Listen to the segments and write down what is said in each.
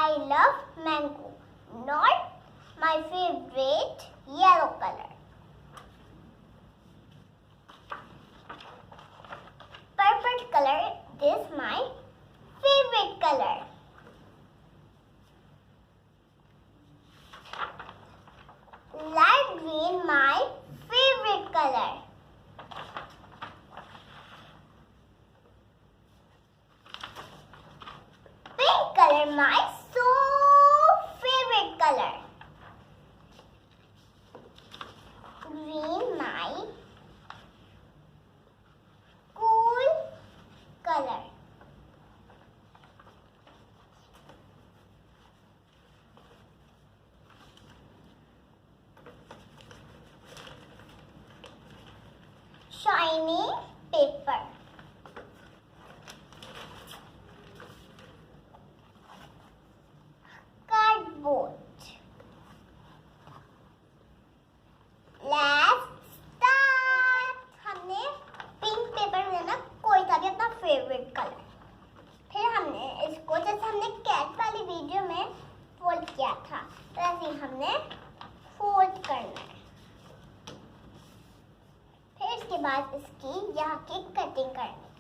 I love mango, not my favorite yellow color. Purple color is my favorite color. Light green my favorite color. Pink color my so favorite color. Green my cool color. Shiny paper. Cardboard. Let's start. हमने pink paper लेना, कोई सा भी अपना favourite colour. फिर हमने इसको जैसे हमने कैट वाली वीडियो में फोल्ड किया था, वैसे ही हमने फोल्ड करना है. फिर इसके बाद इसकी यहाँ की कटिंग करनी है.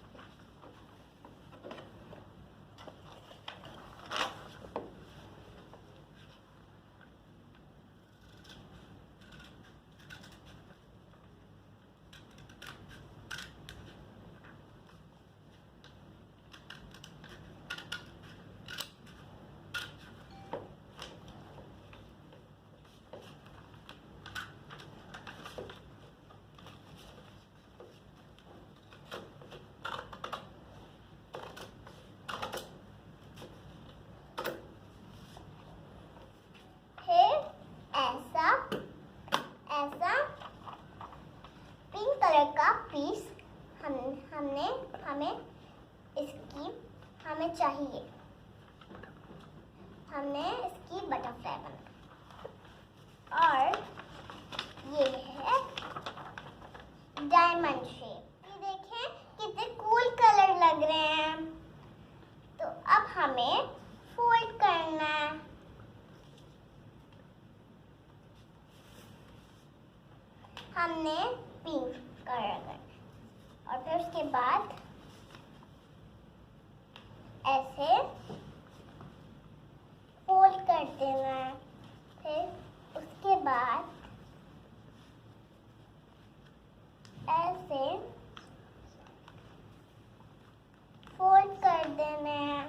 का पीस हमें चाहिए. हमने इसकी बटरफ्लाई बनाई और ये है डायमंड शेप. ये देखें कितने कूल कलर लग रहे हैं. तो अब हमें फोल्ड करना है. हमने पिंक कलर और फिर उसके बाद ऐसे फोल्ड कर देना है. फिर उसके बाद ऐसे फोल्ड कर देना है.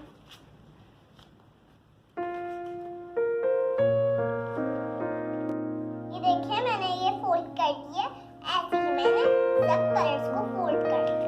ये देखिए मैंने ये फोल्ड कर दिया. ऐसे ही मैंने सब कलर्स को फोल्ड कर दिया.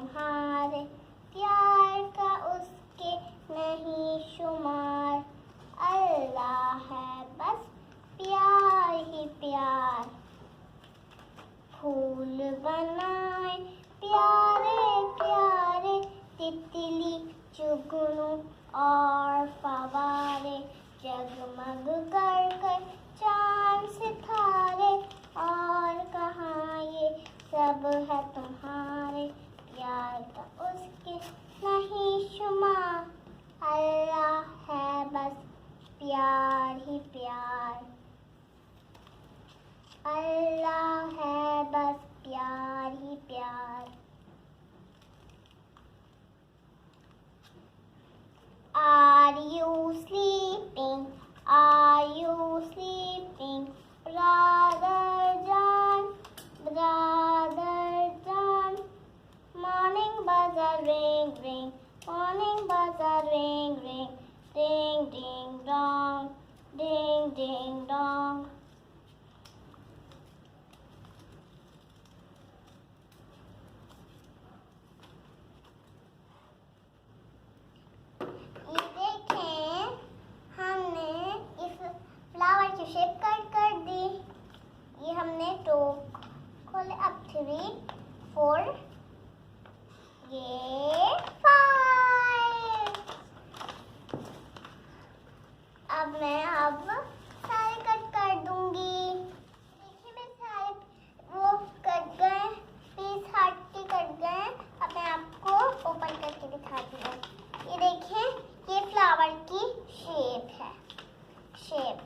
तुम्हारे, प्यार का उसके नहीं शुमार। अल्लाह है बस प्यार ही प्यार, फूल बनाए प्यारे प्यारे, तितली जुगनू और फवारे, जगमग कर कर चांद सितारे, और कहाँ ये सब है तुम्हारे, प्यार का उसके नहीं शुमार। अल्लाह है बस प्यार ही प्यार, अल्लाह है बस प्यार ही प्यार। Are you sleeping? Are you sleeping? Brother John, Brother John. Morning buzzer ring ring, morning buzzer ring ring, ding ding dong, ding ding dong. ये देखें, हमने इस फ्लावर की शेप कट कर दी। ये हमने टो खोले, अब 3 4 ये 5। अब मैं सारे कट कर दूंगी। देखिए मैं सारे वो कट गए, पीस हार्ट के कट गए। अब मैं आपको ओपन करके दिखाती हूँ। ये देखें, ये फ्लावर की शेप है, शेप।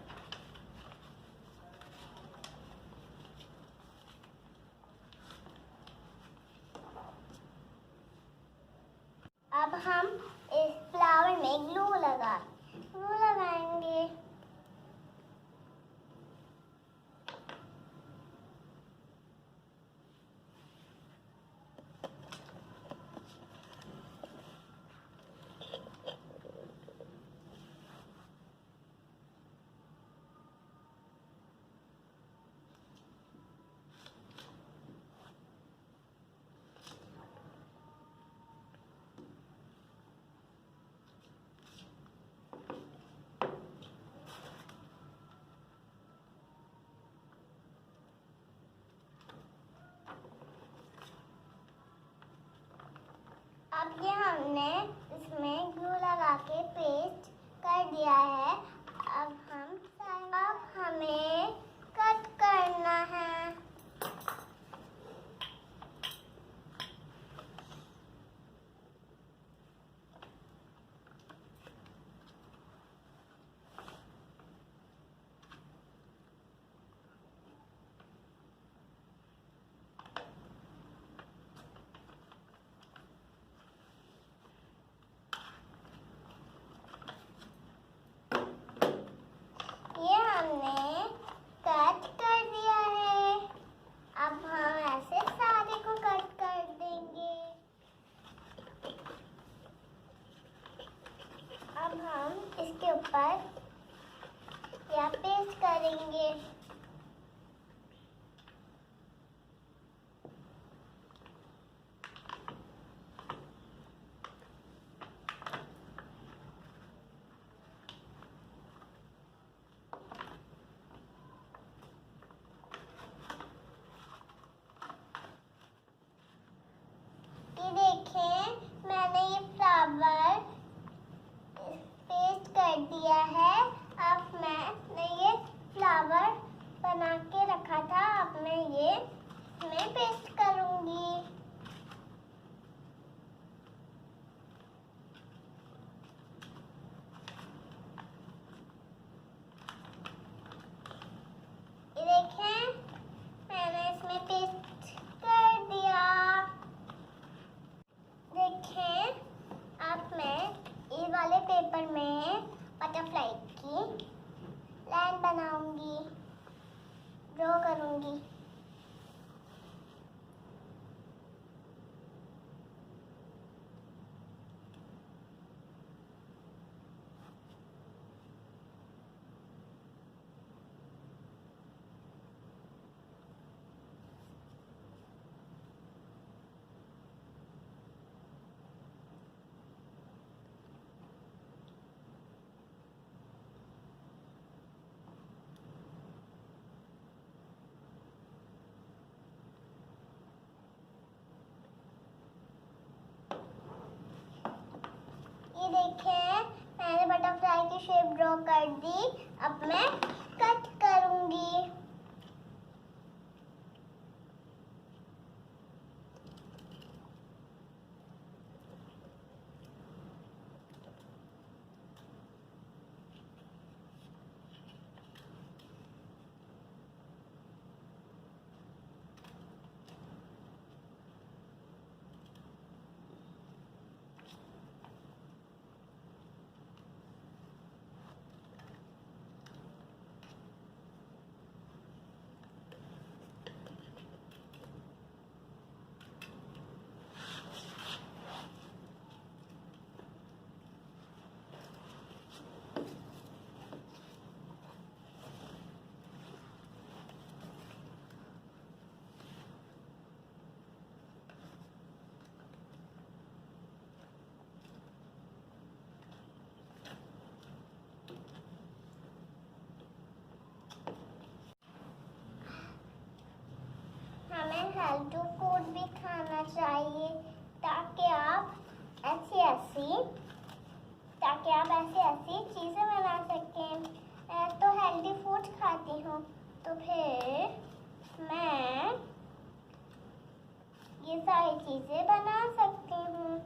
अब हम इस फ्लावर में ग्लू लगाएंगे। अब ये हमने इसमें ग्लू लगा के पेस्ट कर दिया है। अब हमें कट करना है। ये हमने कट कर दिया है। अब हम ऐसे सारे को कट कर देंगे। अब हम इसके ऊपर या पेस्ट करेंगे। ये देखें, मैंने ये फ्लावर पेस्ट कर दिया है। अब मैंने ये फ्लावर बना के रखा था, अब मैं ये इसमें पेस्ट करूंगी। ये देखें, मैंने इसमें पेस्ट कर दिया। देखें, अब मैं ये वाले पेपर में बटरफ्लाई की लाइन बनाऊंगी, ड्रॉ करूंगी। देखें मैंने बटरफ्लाई की शेप ड्रॉ कर दी। अब मैं कट करूंगी। हमें हेल्दी फूड भी खाना चाहिए ताकि आप ऐसी ऐसी चीज़ें बना सकें। मैं तो हेल्दी फूड खाती हूँ तो फिर मैं ये सारी चीज़ें बना सकती हूँ।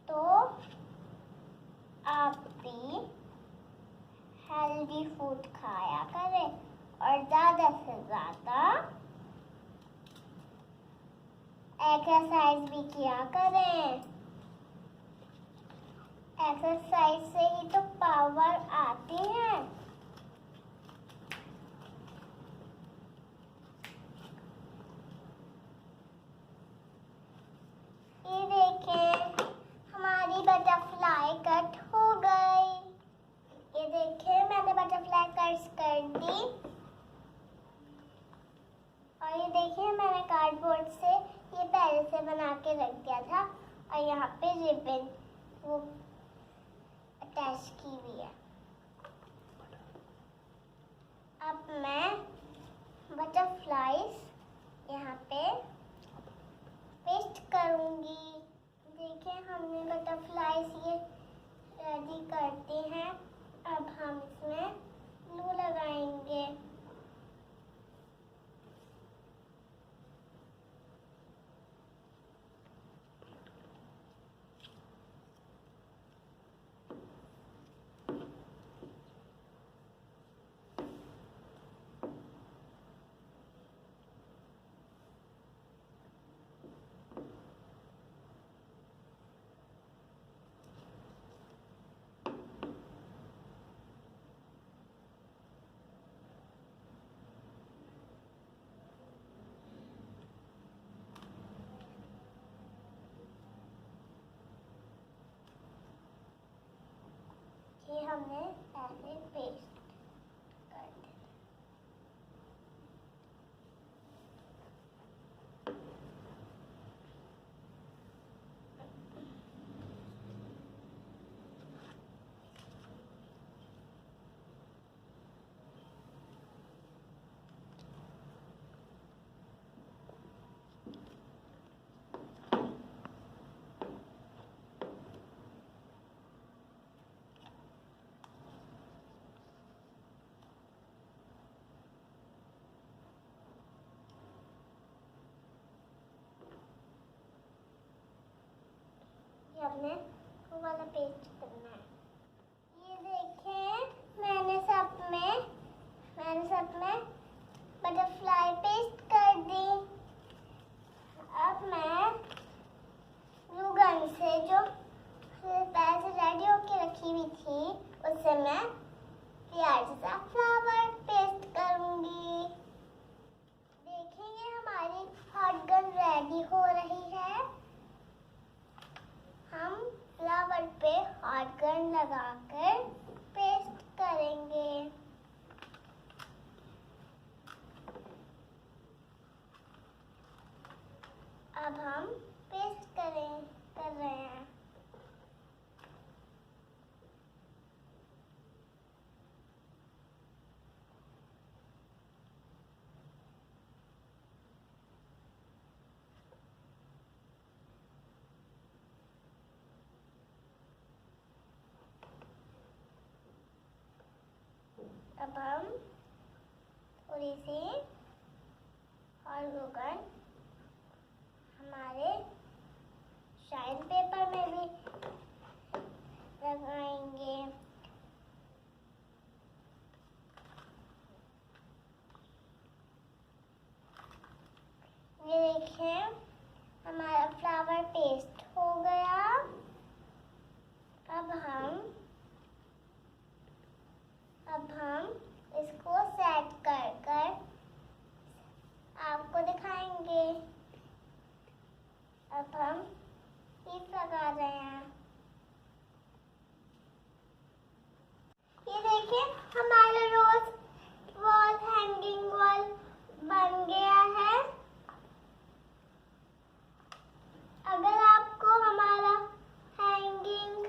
तो आप भी हेल्दी फूड खाया करें और ज़्यादा से ज़्यादा एक्सरसाइज भी किया करें। एक्सरसाइज से ही तो पावर आती है। ये देखें हमारी बटरफ्लाई कट हो गई। ये देखें मैंने बटरफ्लाई कट कर दी। और ये देखिए मैंने कार्डबोर्ड से ये पहले से बना के रख दिया था और यहाँ पे रिबन वो अटैच की हुई है। अब मैं बटरफ्लाईज यहाँ पे पेस्ट करूँगी। देखें हमने बटरफ्लाईज ये रेडी करते हैं। अब हम इसमें ग्लू लगाएंगे। ये हमने पहले पेस्ट कर दिया। हमने वो वाला पेस्ट करना है। ये देखें मैंने सब में बटरफ्लाई पेस्ट कर दी। अब मैं ग्लू गन से जो पहले से रेडी होके रखी हुई थी उससे मैं प्यार सा फ्लावर पेस्ट करूंगी। देखेंगे हमारी हॉट गन रेडी हो रही है। हम फ्लावर पे हॉट गन लगाकर पेस्ट करेंगे। अब हम पेस्ट कर रहे हैं। अब हम थोड़ी सी और ग्लूगन हमारे शाइन पेपर में भी लगाएंगे। ये देखिए हमारा फ्लावर पेस्ट हो गया। अब हम इसको सेट कर आपको दिखाएंगे। अब हम लीफ लगा रहे हैं। ये देखिए हमारा रोज वॉल हैंगिंग वॉल बन गया है। अगर आपको हमारा हैंगिंग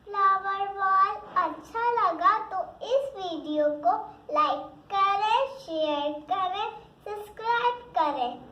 फ्लावर वॉल अच्छा लगा तो इस वीडियो को लाइक करें, शेयर करें, सब्सक्राइब करें।